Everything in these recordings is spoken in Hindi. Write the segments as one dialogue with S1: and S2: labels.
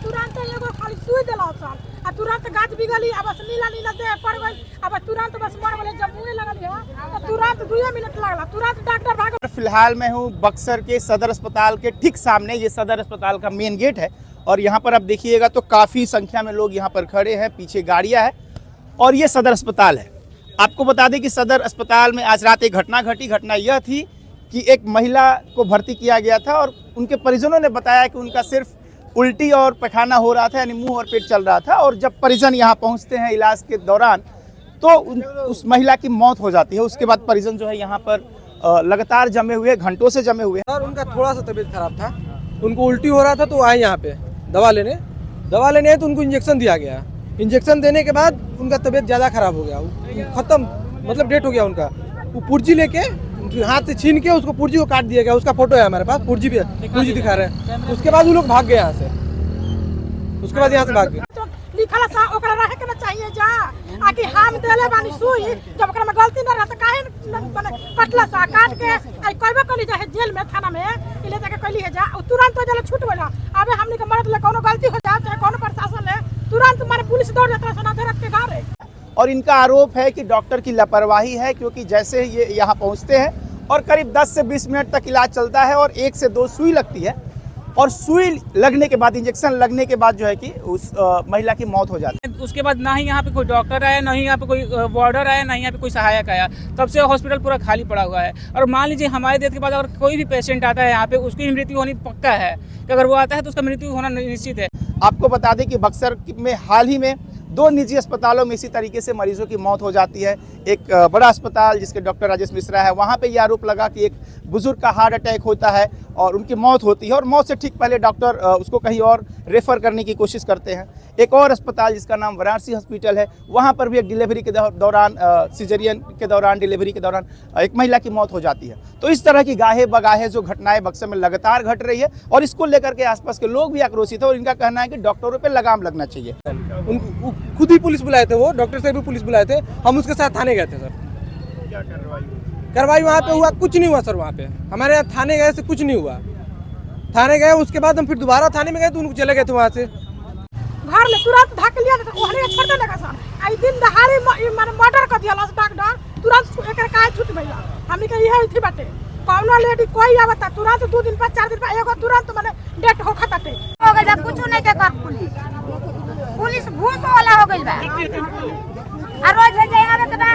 S1: तुरंत एगो खाली सुई देला सन आ तुरंत गाछ बिगली अब बस नीला नीला दे पड़ गई अब तुरंत बस मर गले। जब मुंह लगल है तो तुरंत 2 मिनट लगला, तुरंत डॉक्टर भाग।
S2: फिलहाल मैं हूँ बक्सर के सदर अस्पताल के ठीक सामने। ये सदर अस्पताल का मेन गेट है और यहाँ पर आप देखिएगा तो काफ़ी संख्या में लोग यहाँ पर खड़े हैं, पीछे गाड़ियाँ हैं और ये सदर अस्पताल है। आपको बता दें कि सदर अस्पताल में आज रात एक घटना घटी। घटना यह थी कि एक महिला को भर्ती किया गया था और उनके परिजनों ने बताया कि उनका सिर्फ उल्टी और पैखाना हो रहा था, यानी मुंह और पेट चल रहा था। और जब परिजन यहाँ पहुँचते हैं इलाज के दौरान तो उस महिला की मौत हो जाती है। उसके बाद परिजन जो है यहाँ पर लगातार जमे हुए, घंटों से जमे हुए।
S3: सर उनका थोड़ा सा तबीयत खराब था, उनको उल्टी हो रहा था तो आए यहाँ पे दवा लेने आए तो उनको इंजेक्शन दिया गया। इंजेक्शन देने के बाद उनका तबीयत ज़्यादा खराब हो गया, खत्म मतलब डेट हो गया उनका। वो पुर्जी लेके हाथ से छीन के उसको पुर्जी को काट दिया गया। उसका फोटो है हमारे पास, पुर्जी दिखा रहे हैं। उसके बाद वो लोग भाग गए यहाँ से, उसके बाद यहाँ से भाग गए।
S1: लिखल सा ओकरा रहे के ना चाहिए जा आकि हम देले बानी सुई, जब ओकरा में गलती ना रहत काहे माने कटला सा काट के आई कहबे कली जा जेल में थाना में इले जाके कहली है जा तुरंत तो जला छूट गला। अबे हमनी के मरद ले कोनो गलती हो जा चाहे कोनो प्रशासन ले तुरंत मारे पुलिस दौड़ जाता सना दरत के घर है।
S2: और इनका आरोप है कि डॉक्टर की लापरवाही है, क्योंकि जैसे ये यहाँ पहुँचते हैं और करीब 10 से 20 मिनट तक इलाज चलता है और 1 से 2 सुई लगती है और सुई लगने के बाद, इंजेक्शन लगने के बाद जो है कि उस महिला की मौत हो जाती है।
S4: उसके बाद ना ही यहाँ पे कोई डॉक्टर आया, ना ही यहाँ पे कोई वार्डर आया, ना ही यहाँ पे कोई सहायक आया। तब से हॉस्पिटल पूरा खाली पड़ा हुआ है। और मान लीजिए हमारे डेथ के बाद अगर कोई भी पेशेंट आता है यहाँ पे, उसकी मृत्यु होनी पक्का है कि अगर वो आता है तो उसका मृत्यु होना निश्चित है।
S2: आपको बता दें कि बक्सर में हाल ही में 2 निजी अस्पतालों में इसी तरीके से मरीजों की मौत हो जाती है। एक बड़ा अस्पताल जिसके डॉक्टर राजेश मिश्रा है, वहाँ पे ये आरोप लगा कि एक बुजुर्ग का हार्ट अटैक होता है और उनकी मौत होती है और मौत से ठीक पहले डॉक्टर उसको कहीं और रेफर करने की कोशिश करते हैं। एक और अस्पताल जिसका नाम वाराणसी हॉस्पिटल है, वहाँ पर भी एक डिलीवरी के दौरान सिजेरियन के दौरान, डिलीवरी के दौरान एक महिला की मौत हो जाती है। तो इस तरह की गाहे बगाहे जो घटनाएं बक्सर में लगातार घट रही है और इसको लेकर के आसपास के लोग भी आक्रोशित है और इनका कहना है कि डॉक्टरों पर लगाम लगना चाहिए।
S3: खुद ही पुलिस बुलाए थे, वो डॉक्टर से भी पुलिस बुलाए थे, हम उसके साथ थाने गए थे। सर
S2: क्या
S3: कार्रवाई वहाँ पे हुआ? कुछ नहीं हुआ सर। वहाँ पे हमारे यहाँ थाने गए से कुछ नहीं हुआ। थाने गए, उसके बाद हम फिर दोबारा थाने में गए तो उनको चले गए थे वहाँ से।
S1: घर में तुरंत धक लिया तो ओहने छोड़ दे लगा सन आई दिन दहाड़ी माने मर्डर कर दिया डॉक्टर तुरंत एकर काहे छूट गइला। हमनी के इहे थी बाटे कौनो लेडी कोई आवता तुरंत 2 दिन बाद 4 दिन बाद एगो तुरंत माने डेट हो खताते
S5: हो गइल बा। कुछ नहीं के कर पुलिस घूस वाला हो गइल बा। आ रोज जाए के बा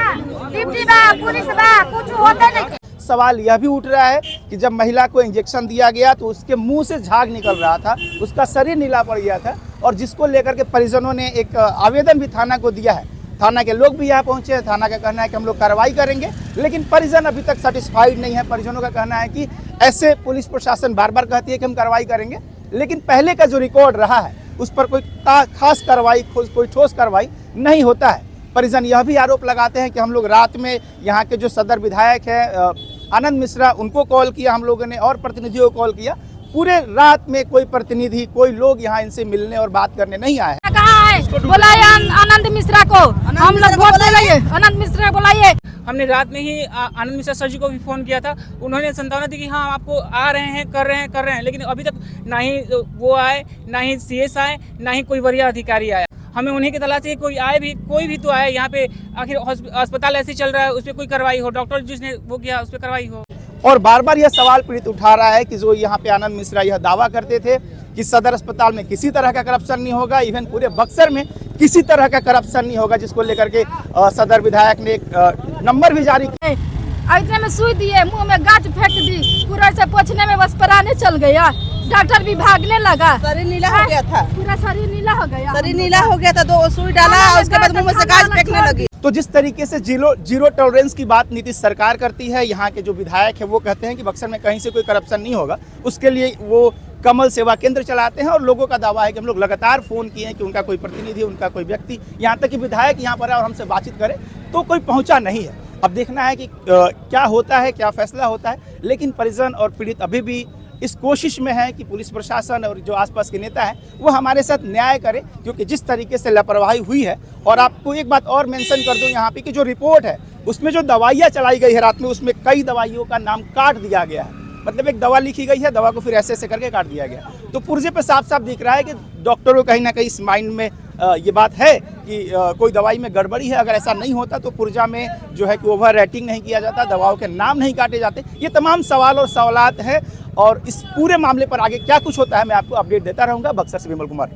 S5: डिप्टी बा पुलिस बा, कुछ होते नहीं।
S2: सवाल यह भी उठ रहा है कि जब महिला को इंजेक्शन दिया गया तो उसके मुंह से झाग निकल रहा था, उसका शरीर नीला पड़ गया था और जिसको लेकर के परिजनों ने एक आवेदन भी थाना को दिया है। थाना के लोग भी यहाँ पहुँचे हैं। थाना का कहना है कि हम लोग कार्रवाई करेंगे, लेकिन परिजन अभी तक सेटिस्फाइड नहीं है। परिजनों का कहना है कि ऐसे पुलिस प्रशासन बार बार कहती है कि हम कार्रवाई करेंगे, लेकिन पहले का जो रिकॉर्ड रहा है उस पर कोई खास कार्रवाई, कोई ठोस कार्रवाई नहीं होता है। परिजन यह भी आरोप लगाते हैं कि हम लोग रात में यहाँ के जो सदर विधायक हैं आनंद मिश्रा, उनको कॉल किया हम लोगों ने और प्रतिनिधियों को कॉल किया। पूरे रात में कोई प्रतिनिधि, कोई लोग यहाँ इनसे मिलने और बात करने नहीं आए।
S1: बुलाइए आनंद मिश्रा को, हम लोग वोट देंगे। आनंद मिश्रा बुलाइए।
S4: हमने रात में ही आनंद मिश्रा सर जी को भी फ़ोन किया था। उन्होंने संतावना दी कि हाँ आपको आ रहे हैं, कर रहे हैं, लेकिन अभी तक ना ही वो आए, ना ही CS आए, ना ही कोई वरीय अधिकारी आया। हमें उन्हीं की तलाश है, कोई आए भी, कोई भी तो आए यहाँ पे। आखिर अस्पताल ऐसे चल रहा है, उस पर कोई कार्रवाई हो, डॉक्टर जिसने वो किया उस पर कार्रवाई हो।
S2: और बार बार यह सवाल पीड़ित उठा रहा है कि जो यहाँ पे आनंद मिश्रा यह दावा करते थे कि सदर अस्पताल में किसी तरह का करप्शन नहीं होगा, इवन पूरे बक्सर में किसी तरह का करप्शन नहीं होगा, जिसको लेकर के सदर विधायक ने एक नंबर भी जारी किया।
S1: इतने में सुई दिए, मुंह में गांठ फेंक दी, पूरा से पोछने में बस पराने चल गया। डॉक्टर भी भागने लगा,
S6: शरीर नीला हो गया था,
S1: पूरा शरीर नीला हो गया।
S6: शरीर नीला हो गया था, 2 सुई डाला और उसके बाद मुंह में से गाज फेंकने लगी।
S2: तो जिस तरीके से जीरो टॉलरेंस की बात नीतीश सरकार करती है, यहाँ के जो विधायक है वो कहते हैं कि बक्सर में कहीं से कोई करप्शन नहीं होगा। उसके लिए वो कमल सेवा केंद्र चलाते हैं और लोगों का दावा है कि हम लोग लगातार फ़ोन किए हैं कि उनका कोई प्रतिनिधि, उनका कोई व्यक्ति, यहाँ तक कि विधायक यहाँ पर आए और हमसे बातचीत करे तो कोई पहुँचा नहीं है। अब देखना है कि क्या होता है, क्या फैसला होता है। लेकिन परिजन और पीड़ित अभी भी इस कोशिश में है कि पुलिस प्रशासन और जो आसपास के नेता हैं वो हमारे साथ न्याय करें, क्योंकि जिस तरीके से लापरवाही हुई है। और आपको एक बात और मेंशन कर दूं यहाँ पे कि जो रिपोर्ट है उसमें जो दवाइयाँ चलाई गई है रात में, उसमें कई दवाइयों का नाम काट दिया गया है। मतलब एक दवा लिखी गई है, दवा को फिर ऐसे ऐसे करके काट दिया गया। तो पुर्जे पे साफ साफ दिख रहा है कि डॉक्टर को कहीं ना कहीं इस माइंड में ये बात है कि कोई दवाई में गड़बड़ी है। अगर ऐसा नहीं होता तो पुर्जा में जो है कि ओवर रेटिंग नहीं किया जाता, दवाओं के नाम नहीं काटे जाते। ये तमाम सवाल और सवालात हैं और इस पूरे मामले पर आगे क्या कुछ होता है मैं आपको अपडेट देता रहूँगा। बक्सर से विमल कुमार।